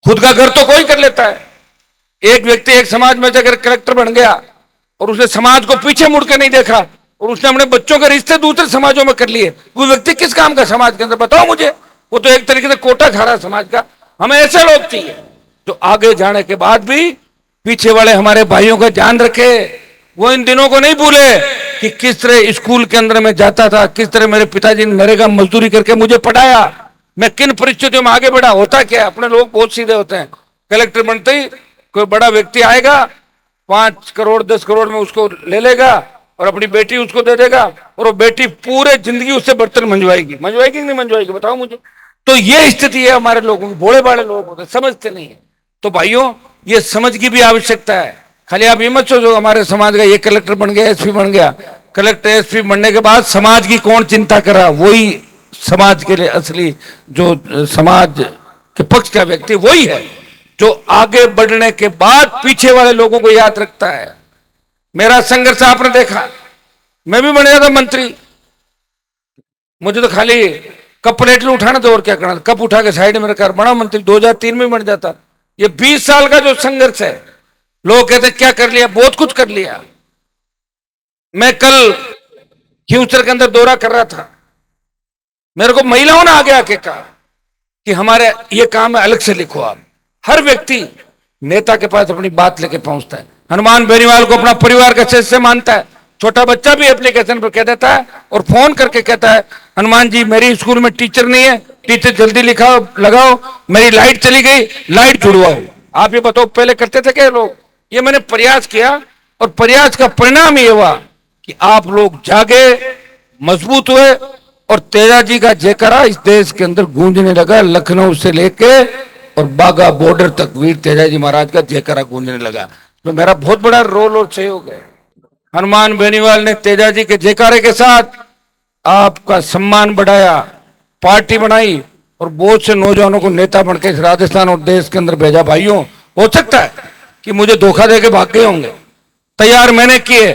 खुद का घर तो कोई कर लेता है। एक व्यक्ति एक समाज में अगर कलेक्टर बन गया और उसने समाज को पीछे मुड़ के नहीं देखा और उसने अपने बच्चों के रिश्ते दूसरे समाजों में कर लिए, वो व्यक्ति किस काम का समाज के अंदर, बताओ मुझे। वो तो एक तरीके से कोटा खा रहा है समाज का। हमें ऐसे लोग चाहिए जो आगे जाने के बाद भी पीछे वाले हमारे भाइयों का ध्यान रखे। वो इन दिनों को नहीं भूले कि किस तरह स्कूल के अंदर मैं जाता था, किस तरह मेरे पिताजी ने नरेगा मजदूरी करके मुझे पढ़ाया, मैं किन परिस्थितियों में आगे बढ़ा। होता क्या है, अपने लोग बहुत सीधे होते हैं। कलेक्टर बनते ही कोई बड़ा व्यक्ति आएगा, 5 करोड़ 10 करोड़ में उसको ले लेगा और अपनी बेटी उसको दे देगा, और वो बेटी पूरे जिंदगी उससे बर्तन मंजवाएगी। मंजवाएगी नहीं मंजवाएगी, बताओ मुझे। तो ये स्थिति है हमारे लोगों की। भोले भाले लोग होते हैं, समझते नहीं है। तो भाइयों, ये समझ की भी आवश्यकता है। खाली आप ये मत सोचो हमारे समाज का ये कलेक्टर बन गया, एसपी बन गया। कलेक्टर एसपी बनने के बाद समाज की कौन चिंता कर रहा, वही समाज के लिए असली जो समाज के पक्ष का व्यक्ति वही है जो आगे बढ़ने के बाद पीछे वाले लोगों को याद रखता है। मेरा संघर्ष आपने देखा, मैं भी बन गया था मंत्री। मुझे तो खाली कप प्लेट उठाना था और क्या करना, कप उठा के साइड में रखा, बड़ा मंत्री 2003 में बन जाता। ये 20 साल का जो संघर्ष है, लोग कहते क्या कर लिया, बहुत कुछ कर लिया। मैं कल फ्यूचर के अंदर दौरा कर रहा था, मेरे को महिलाओं ने आगे आके कहा कि हमारे ये काम है, अलग से लिखो आप। हर व्यक्ति नेता के पास अपनी बात लेके पहुंचता है। हनुमान बेनीवाल को अपना परिवार का सदस्य मानता है। छोटा बच्चा भी एप्लीकेशन पर कह देता है और फोन करके कहता है, हनुमान जी मेरी स्कूल में टीचर नहीं है, टीचर जल्दी लिखाओ लगाओ, मेरी लाइट चली गई, लाइट जुड़वाओ। आप ये बताओ पहले करते थे क्या लोग? ये मैंने प्रयास किया और प्रयास का परिणाम ये हुआ कि आप लोग जागे, मजबूत हुए और तेजाजी का जयकारा इस देश के अंदर गूंजने लगा। लखनऊ से लेके और बाघा बॉर्डर तक वीर तेजाजी महाराज का जयकारा गूंजने लगा। तो मेरा बहुत बड़ा रोल और सहयोग है। हनुमान बेनीवाल ने तेजाजी के जयकारे के साथ आपका सम्मान बढ़ाया, पार्टी बनाई और बहुत से नौजवानों को नेता बनकर राजस्थान और देश के अंदर भेजा। भाइयों, हो सकता है कि मुझे धोखा देके भाग गए होंगे, तैयार मैंने किए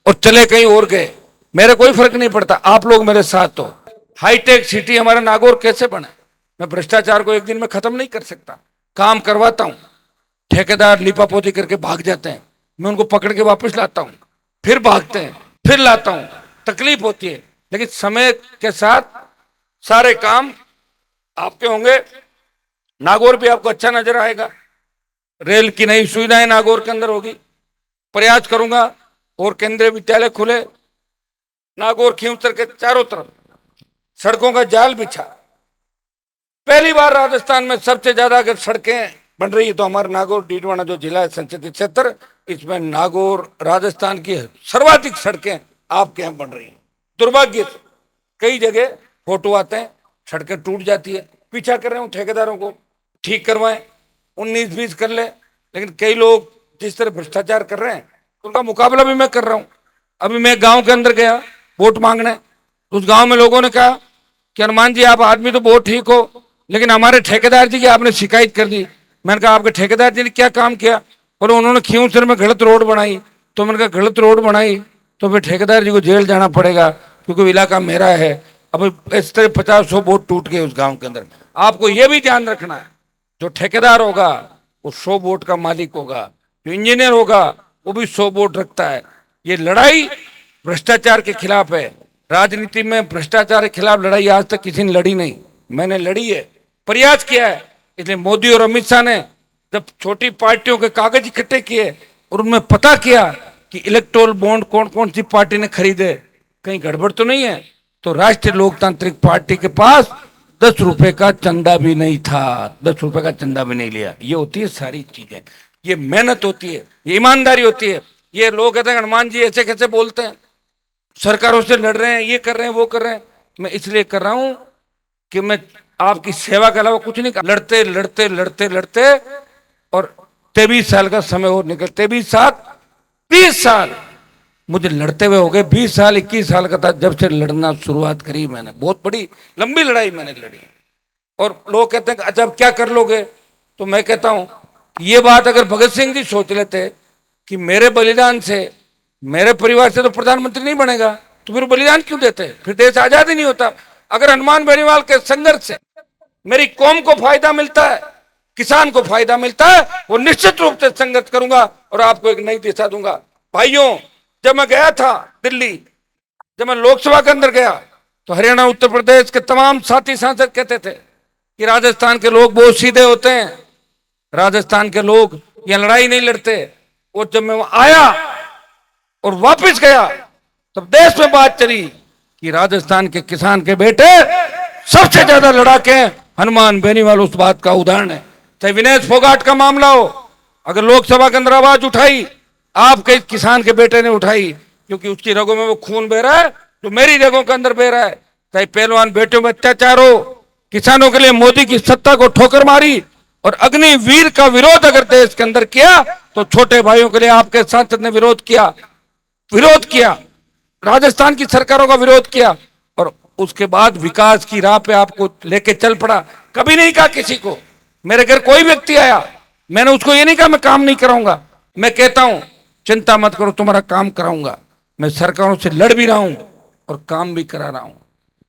और चले कहीं और गए, मेरे कोई फर्क नहीं पड़ता। आप लोग मेरे साथ हो। हाईटेक सिटी हमारा नागौर कैसे बना? मैं भ्रष्टाचार को एक दिन में खत्म नहीं कर सकता, काम करवाता हूं। ठेकेदार लिपापोती करके भाग जाते हैं, मैं उनको पकड़ के वापस लाता हूं, फिर भागते हैं, फिर लाता हूं। तकलीफ होती है, लेकिन समय के साथ सारे काम आपके होंगे। नागौर भी आपको अच्छा नजर आएगा। रेल की नई सुविधाएं नागौर के अंदर होगी। प्रयास करूंगा और केंद्रीय विद्यालय खुले। नागौर खींवसर के चारों तरफ सड़कों का जाल बिछा। पहली बार राजस्थान में सबसे ज्यादा अगर सड़कें बन रही है तो हमारा नागौर डीडवाना जो जिला है संसदीय क्षेत्र, इसमें नागौर राजस्थान की सर्वाधिक सड़कें आपके यहाँ बन रही हैं। दुर्भाग्य से कई जगह फोटो आते हैं, सड़कें टूट जाती है। पीछा कर रहे हूँ ठेकेदारों को ठीक करवाएं, 19-20 कर ले। लेकिन कई लोग जिस तरह भ्रष्टाचार कर रहे हैं उनका मुकाबला भी मैं कर रहा हूँ। अभी मैं गांव के अंदर गया वोट मांगने, उस गांव में लोगों ने कहा कि हनुमान जी आप आदमी तो बहुत ठीक हो, लेकिन हमारे ठेकेदार जी की आपने शिकायत कर दी। मैंने कहा आपके ठेकेदार जी ने क्या काम किया? और उन्होंने खींवसर में गलत रोड बनाई। तो मैंने कहा गलत रोड बनाई तो फिर ठेकेदार जी को जेल जाना पड़ेगा क्योंकि इलाका मेरा है। अब इस तरह 50-100 वोट टूट गए उस गांव के अंदर। आपको यह भी ध्यान रखना है, जो ठेकेदार होगा वो 100 वोट का मालिक होगा, जो इंजीनियर होगा वो भी 100 वोट रखता है। ये लड़ाई भ्रष्टाचार के खिलाफ है। राजनीति में भ्रष्टाचार के खिलाफ लड़ाई आज तक किसी ने लड़ी नहीं, मैंने लड़ी है, प्रयास किया है। इसलिए मोदी और अमित शाह ने जब छोटी पार्टियों के कागज इकट्ठे किए और उनमें पता किया कि इलेक्टोरल बॉन्ड कौन कौन सी पार्टी ने खरीदे, कहीं गड़बड़ तो नहीं है, तो राष्ट्रीय लोकतांत्रिक पार्टी के पास 10 रुपए का चंदा भी नहीं था, 10 रुपए का चंदा भी नहीं लिया। ये होती है सारी चीजें, ये मेहनत होती है, ये ईमानदारी होती है। ये लोग कहते हैं हनुमान जी ऐसे कैसे बोलते हैं, सरकारों से लड़ रहे हैं, ये कर रहे हैं, वो कर रहे हैं। मैं इसलिए कर रहा हूं कि मैं आपकी सेवा के अलावा कुछ नहीं कर। लड़ते लड़ते लड़ते लड़ते और 23 साल का समय और निकल, 23 साल 30 साल मुझे लड़ते हुए हो गए। 20 साल 21 साल का था जब से लड़ना शुरुआत करी मैंने। बहुत बड़ी लंबी लड़ाई मैंने लड़ी। और लोग कहते हैं अच्छा अब क्या कर लोगे? तो मैं कहता हूं ये बात अगर भगत सिंह जी सोच लेते कि मेरे बलिदान से, मेरे परिवार से तो प्रधानमंत्री नहीं बनेगा, तो फिर बलिदान क्यों देते? फिर देश आजाद ही नहीं होता। अगर हनुमान बेनीवाल के संघर्ष से मेरी कौम को फायदा मिलता है किसान को फायदा मिलता है, वो निश्चित रूप से संघर्ष करूंगा और आपको एक नई दिशा दूंगा। भाइयों, जब मैं गया था दिल्ली, जब मैं लोकसभा के अंदर गया, तो हरियाणा उत्तर प्रदेश के तमाम साथी सांसद कहते थे कि राजस्थान के लोग बहुत सीधे होते हैं, राजस्थान के लोग ये लड़ाई नहीं लड़ते। और जब मैं वहां आया और वापस गया, तब देश में बात चली कि राजस्थान के किसान के बेटे सबसे ज्यादा लड़ाके हैं। हनुमान बेनीवाल उस बात का उदाहरण है। चाहे विनेश फोगाट का मामला हो, अगर लोकसभा के अंदर आवाज उठाई, आपके किसान के बेटे ने उठाई, क्योंकि उसकी रगों में वो खून बह रहा है जो मेरी रगों के अंदर बह रहा है। चाहे पहलवान बेटियों में अत्याचार हो, किसानों के लिए मोदी की सत्ता को ठोकर मारी, और अग्निवीर का विरोध अगर देश के अंदर किया, तो छोटे भाइयों के लिए आपके सांसद ने विरोध किया, राजस्थान की सरकारों का विरोध किया, और उसके बाद विकास की राह पे आपको लेके चल पड़ा। कभी नहीं कहा किसी को, मेरे घर कोई व्यक्ति आया, मैंने उसको ये नहीं कहा मैं काम नहीं कराऊंगा। मैं कहता हूं चिंता मत करो, तुम्हारा काम कराऊंगा। मैं सरकारों से लड़ भी रहा हूं और काम भी करा रहा हूं।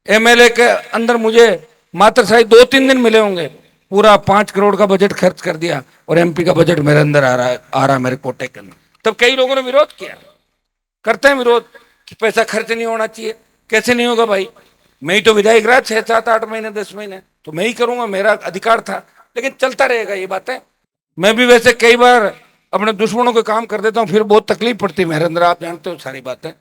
एमएलए के अंदर मुझे मात्र शायद 2-3 दिन मिले होंगे, पूरा 5 करोड़ का बजट खर्च कर दिया, और एमपी का बजट मेरे अंदर आ रहा है मेरे कोटे के अंदर। तब कई लोगों ने विरोध किया, करते हैं विरोध कि पैसा खर्च नहीं होना चाहिए। कैसे नहीं होगा भाई, मैं ही तो विधायक रहा 6-7-8 महीने 10 महीने, तो मैं ही करूंगा, मेरा अधिकार था। लेकिन चलता रहेगा ये बातें। मैं भी वैसे कई बार अपने दुश्मनों के काम कर देता हूँ, फिर बहुत तकलीफ पड़ती है मेरे अंदर, आप जानते हो सारी बातें।